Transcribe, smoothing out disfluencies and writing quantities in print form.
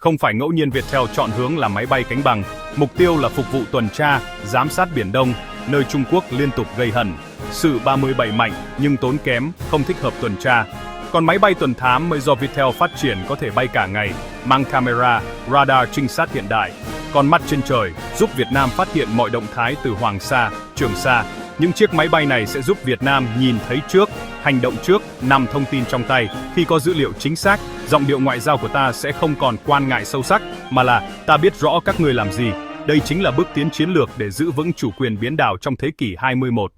Không phải ngẫu nhiên Viettel chọn hướng là máy bay cánh bằng, mục tiêu là phục vụ tuần tra, giám sát Biển Đông, nơi Trung Quốc liên tục gây hấn. Su-37 mạnh nhưng tốn kém, không thích hợp tuần tra. Còn máy bay tuần thám mới do Viettel phát triển có thể bay cả ngày, mang camera, radar trinh sát hiện đại. Con mắt trên trời giúp Việt Nam phát hiện mọi động thái từ Hoàng Sa, Trường Sa. Những chiếc máy bay này sẽ giúp Việt Nam nhìn thấy trước, hành động trước, nắm thông tin trong tay. Khi có dữ liệu chính xác, giọng điệu ngoại giao của ta sẽ không còn quan ngại sâu sắc, mà là ta biết rõ các ngươi làm gì. Đây chính là bước tiến chiến lược để giữ vững chủ quyền biển đảo trong thế kỷ 21.